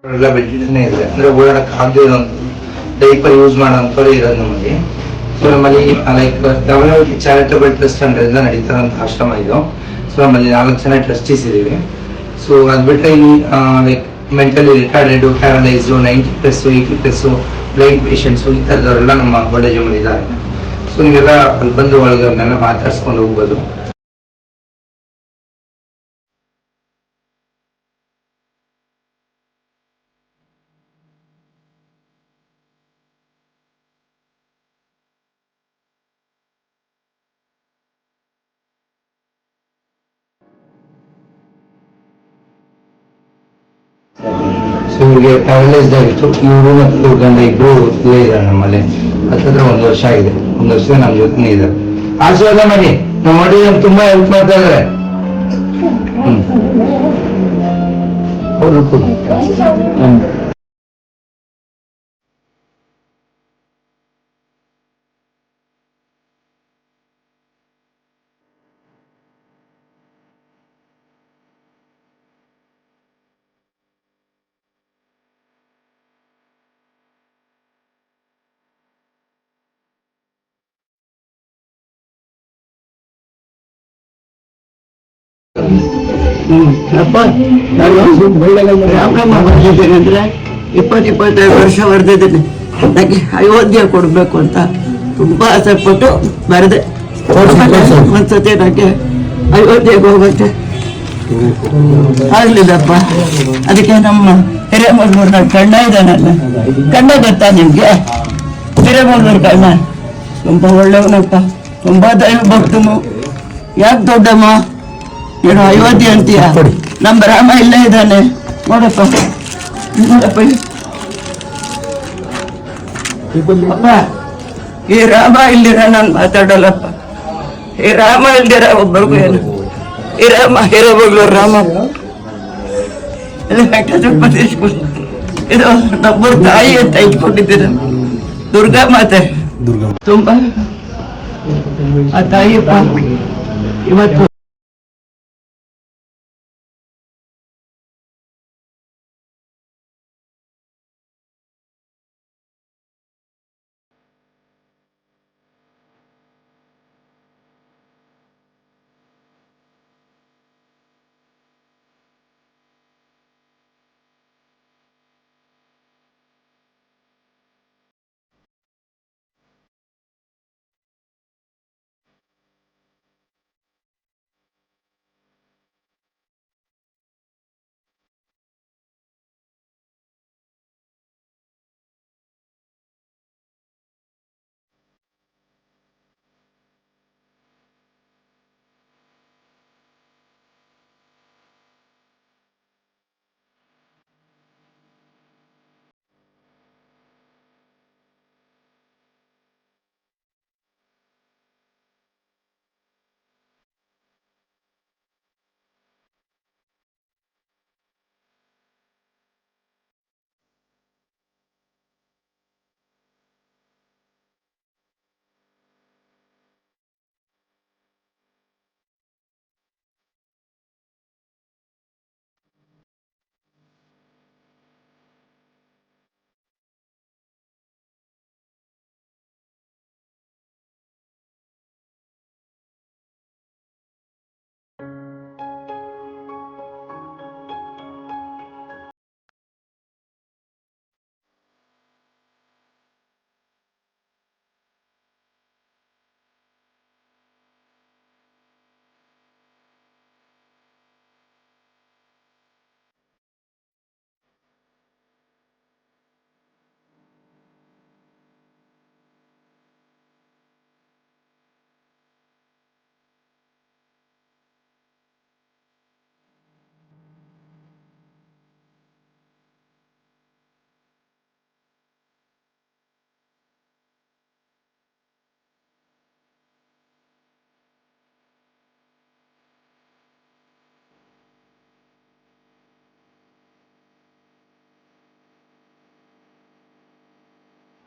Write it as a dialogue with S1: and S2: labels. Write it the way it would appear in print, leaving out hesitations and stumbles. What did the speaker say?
S1: ಎಲ್ಲ ಬೆಡ್ನೇ ಇದೆ ಅಂದ್ರೆ ಓಡಾಡಕ್ಕೆ ಆಗದೆ ಇರೋಂಥ ಡೈಪರ್ ಯೂಸ್ ಮಾಡೋಂಥವ್ರು ಇರೋದು ನಮ್ಮಲ್ಲಿ. ಸೊ ನಮ್ಮಲ್ಲಿ ಲೈಕ್ ಚಾರಿಟಬಲ್ ಟ್ರಸ್ಟ್ ಎಲ್ಲ ನಡೀತಾರಂತ ಆಶ್ರಮ ಇದು. ಸೊ ನಮ್ಮಲ್ಲಿ 4 ಜನ ಟ್ರಸ್ಟೀಸ್ ಇದೀವಿ. ಸೊ ಅದು ಬಿಟ್ಟರೆ ಈ like mentally retarded, paralysed, 90+, 80+, blind patients ಈ ಥರದವರೆಲ್ಲ ನಮ್ಮ ಕಾಲೇಜಲ್ಲಿ ಇದ್ದಾರೆ. ಸೊ ನೀವೆಲ್ಲ ಅಲ್ಲಿ ಬಂದು ಒಳಗೆ ಅವ್ರನ್ನೆಲ್ಲ ಮಾತಾಡ್ಸ್ಕೊಂಡು ಹೋಗ್ಬೋದು. ಸೊ ಇವ್ರಿಗೆ ಪ್ಯಾರಲೈಸ್ಡ್ ಆಗಿತ್ತು. ಇವರು ಮತ್ತು ಗಂಡ ಇಬ್ರು ಇಲ್ಲೇ ಇದ್ದಾರೆ ನಮ್ಮಲ್ಲಿ. ಹತ್ತಿರ 1 ವರ್ಷ ಆಗಿದೆ. 1 ವರ್ಷ ನಮ್ಮ ಜೊತೆ ಇದ್ದಾರೆ. ಆಶೀರ್ವಾದ ಮಾಡಿ. ನಮ್ಮ ನೋಡಿ ತುಂಬಾ ಹೆಲ್ಪ್ ಮಾಡ್ತಾ ಇದಾರೆ.
S2: ಅಪ್ಪ ನಾನು ರಾಮರಾಮ ಬರ್ತಿದ್ದೇನೆ ಅಂದ್ರೆ 25 ವರ್ಷ ಬರೆದಿದ್ದೇನೆ. ನನಗೆ ಅಯೋಧ್ಯ ಕೊಡಬೇಕು ಅಂತ ತುಂಬಾ ಆಸೆ ಪಟ್ಟು ಬರೆದೆ. ಒಂದ್ಸತಿ ನನಗೆ ಅಯೋಧ್ಯೆಗೆ ಹೋಗಕ್ಕೆ ಆಗ್ಲಿಲ್ಲಪ್ಪ. ಅದಕ್ಕೆ ನಮ್ಮ ಹಿರೇಮಗಳೂರಿನ ಗಂಡ ಇದ್ದಾನಲ್ಲ, ಗಂಡ ಗೊತ್ತಾ ನಿಮ್ಗೆ? ಹಿರೇಮಗಳೂರು ಗಂಡ ತುಂಬಾ ಒಳ್ಳೆಯವನಪ್ಪ, ತುಂಬಾ ದೈವ ಭಕ್ತನು. ಯಾಕೆ ದೊಡ್ಡಮ್ಮ ಏನೋ ಅಯೋಧ್ಯೆ ಅಂತೀಯ? ನಮ್ಮ ರಾಮ ಇಲ್ಲೇ ಇದ್ದಾನೆ ನೋಡಪ್ಪ, ನೋಡಪ್ಪ. ಅಪ್ಪ ಈ ರಾಮ ಇಲ್ದಿರ ನಾನು ಮಾತಾಡಲ್ಲಪ್ಪ. ಈ ರಾಮ ಇಲ್ದಿರ ಒಬ್ಬರಿಗೂ ಏನು. ಈ ರಾಮ ಹಿರೇಮಗಳೂರು ರಾಮ ಇದು ಇದು ನಮ್ಮೂರು ತಾಯಿ ಅಂತ ಇಟ್ಕೊಂಡಿದ್ದೀರ. ದುರ್ಗಾ ಮಾತೆ ತುಂಬಾ ಆ ತಾಯಿಯಪ್ಪ ಇವತ್ತು